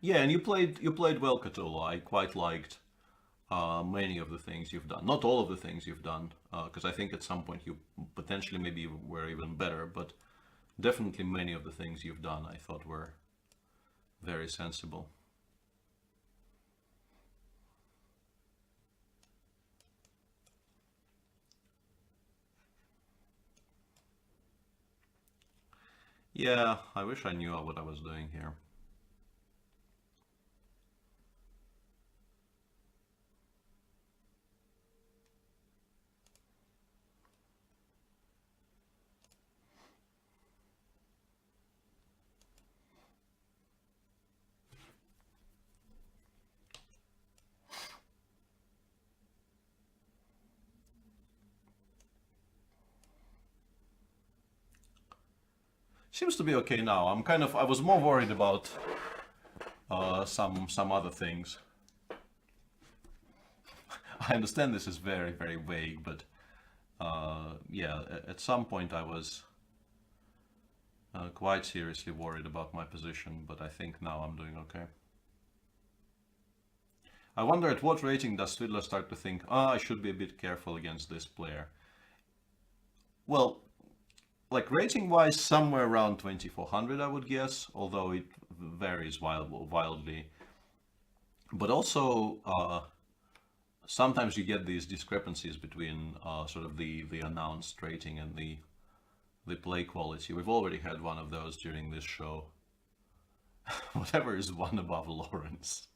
Yeah, and you played well, Cthulhu. I quite liked many of the things you've done. Not all of the things you've done, because I think at some point you potentially maybe were even better, but definitely many of the things you've done I thought were very sensible. Yeah, I wish I knew what I was doing here. Seems to be okay now. I was more worried about some other things. I understand this is very, very vague, but yeah, at some point I was quite seriously worried about my position, but I think now I'm doing okay. I wonder at what rating does Svidler start to think, I should be a bit careful against this player. Well, like rating wise, somewhere around 2400, I would guess, although it varies wildly. But also, sometimes you get these discrepancies between sort of the announced rating and the play quality. We've already had one of those during this show. Whatever is one above Lawrence.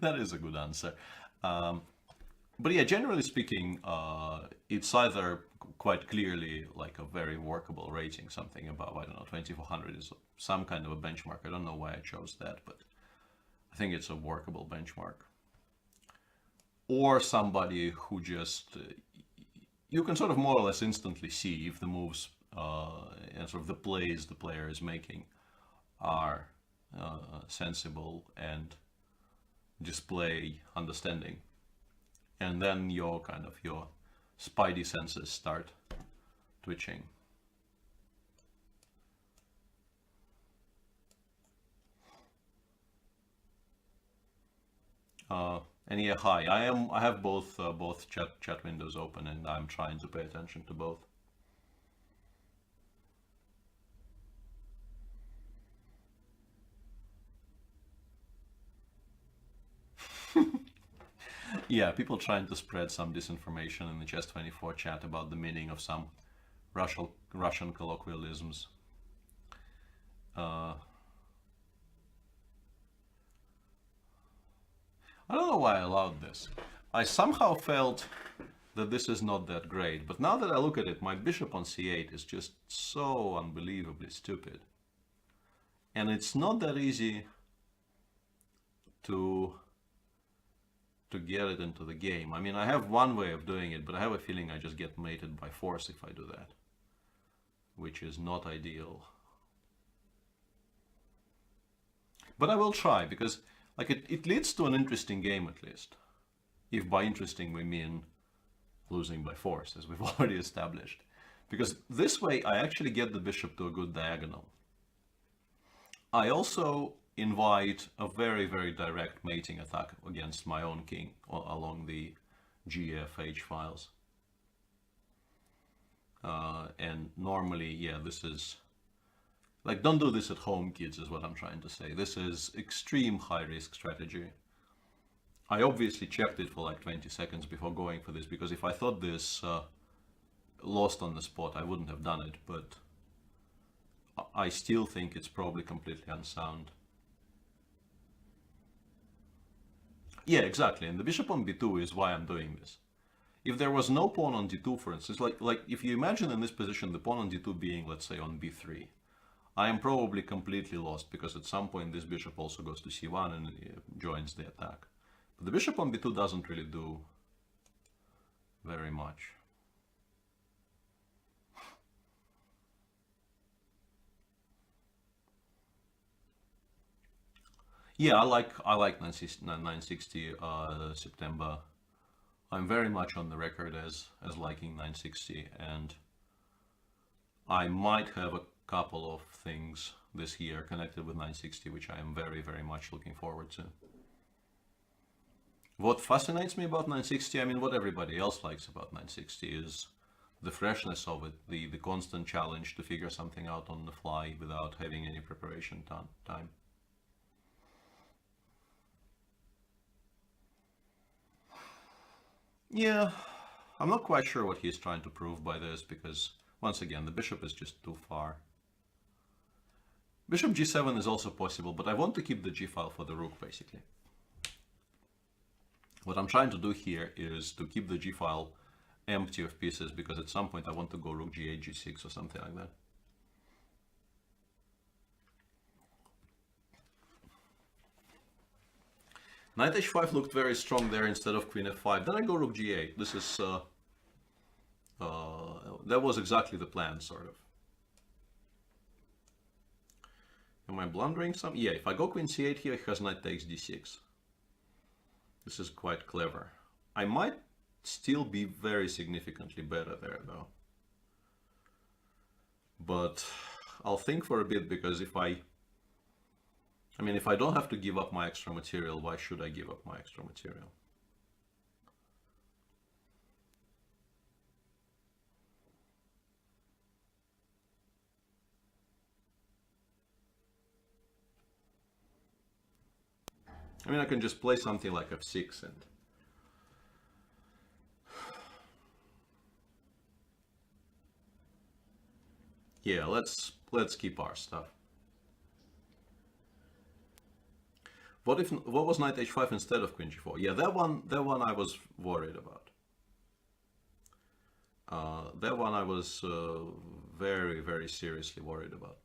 That is a good answer. Um, but yeah, generally speaking, it's either quite clearly like a very workable rating, something above, I don't know, 2400 is some kind of a benchmark. I don't know why I chose that, but I think it's a workable benchmark. Or somebody who just, you can sort of more or less instantly see if the moves and sort of the plays the player is making are sensible and display understanding. And then your spidey senses start twitching. And yeah, hi. I have both chat windows open, and I'm trying to pay attention to both. Yeah, people trying to spread some disinformation in the Chess24 chat about the meaning of some Russian colloquialisms. Uh, I don't know why I allowed this. I somehow felt that this is not that great, but now that I look at it, my bishop on c8 is just so unbelievably stupid. And it's not that easy to get it into the game. I mean, I have one way of doing it, but I have a feeling I just get mated by force if I do that, which is not ideal. But I will try, because like it leads to an interesting game at least. If by interesting we mean losing by force, as we've already established. Because this way I actually get the bishop to a good diagonal. I also invite a very, very direct mating attack against my own king along the GFH files. And normally, yeah, this is like, don't do this at home, kids, is what I'm trying to say. This is extreme high risk strategy. I obviously checked it for like 20 seconds before going for this, because if I thought this lost on the spot, I wouldn't have done it, but I still think it's probably completely unsound. Yeah, exactly, and the bishop on b2 is why I'm doing this. If there was no pawn on d2, for instance, like if you imagine in this position the pawn on d2 being, let's say, on b3, I am probably completely lost, because at some point this bishop also goes to c1 and joins the attack. But the bishop on b2 doesn't really do very much. Yeah, I like 960 September. I'm very much on the record as liking 960, and I might have a couple of things this year connected with 960, which I am very, very much looking forward to. What fascinates me about 960, I mean, what everybody else likes about 960 is the freshness of it, the constant challenge to figure something out on the fly without having any preparation time. Yeah, I'm not quite sure what he's trying to prove by this, because once again, the bishop is just too far. Bishop g7 is also possible, but I want to keep the g-file for the rook, basically. What I'm trying to do here is to keep the g-file empty of pieces, because at some point I want to go rook g8, g6 or something like that. Knight h5 looked very strong there instead of queen f5. Then I go rook g8. This is that was exactly the plan, sort of. Am I blundering some? Yeah, if I go queen c8 here, he has knight takes d6. This is quite clever. I might still be very significantly better there, though. But I'll think for a bit, because if I don't have to give up my extra material, why should I give up my extra material? I mean, I can just play something like f6 and... Yeah, let's keep our stuff. What was knight h5 instead of queen g4? Yeah, that one I was worried about. That one I was very, very seriously worried about.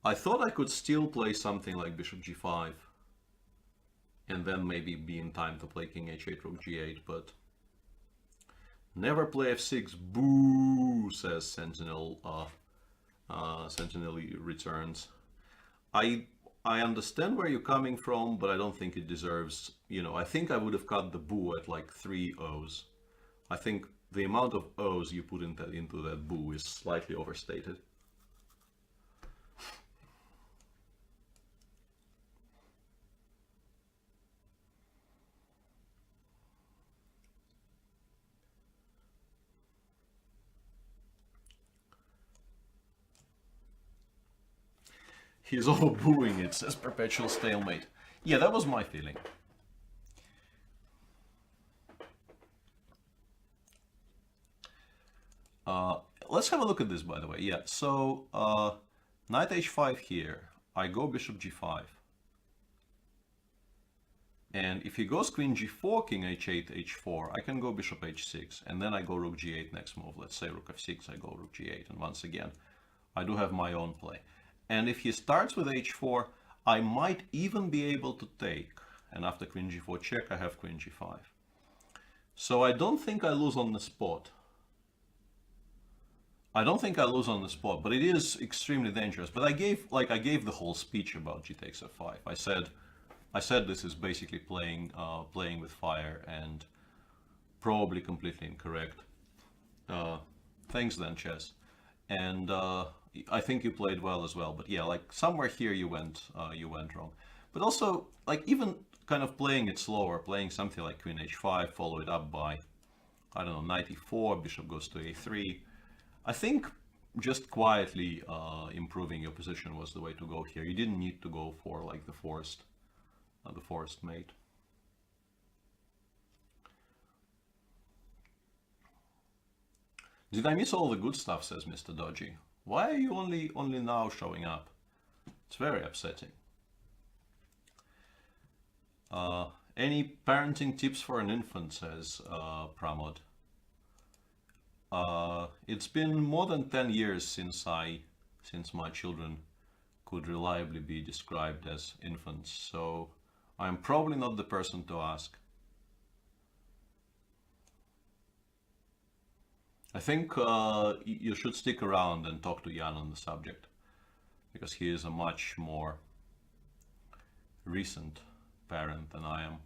I thought I could still play something like bishop g5 and then maybe be in time to play king h8, rook g8, but never play f6, boo, says Sentinel. Sentinel returns. I understand where you're coming from, but I don't think it deserves, I think I would have cut the boo at like 3 O's. I think the amount of O's you put into that boo is slightly overstated. He's overbooing it, says Perpetual Stalemate. Yeah, that was my feeling. Let's have a look at this, by the way. Yeah, so knight h5 here. I go bishop g5. And if he goes queen g4, king h8, h4, I can go bishop h6. And then I go rook g8 next move. Let's say rook f6, I go rook g8. And once again, I do have my own play. And if he starts with h4, I might even be able to take. And after queen g4 check, I have queen g5. So I don't think I lose on the spot. But it is extremely dangerous. But I gave the whole speech about g takes f5. I said this is basically playing with fire, and probably completely incorrect. Thanks, Zenchess. And I think you played well as well, but yeah, like somewhere here you went wrong. But also, like, even kind of playing it slower, playing something like queen h5, follow it up by, I don't know, knight e4, bishop goes to a3. I think just quietly improving your position was the way to go here. You didn't need to go for like the forced mate. Did I miss all the good stuff, says Mr. Dodgy. Why are you only now showing up? It's very upsetting. Any parenting tips for an infant, says Pramod. It's been more than 10 years since my children could reliably be described as infants, so I'm probably not the person to ask. I think you should stick around and talk to Jan on the subject, because he is a much more recent parent than I am.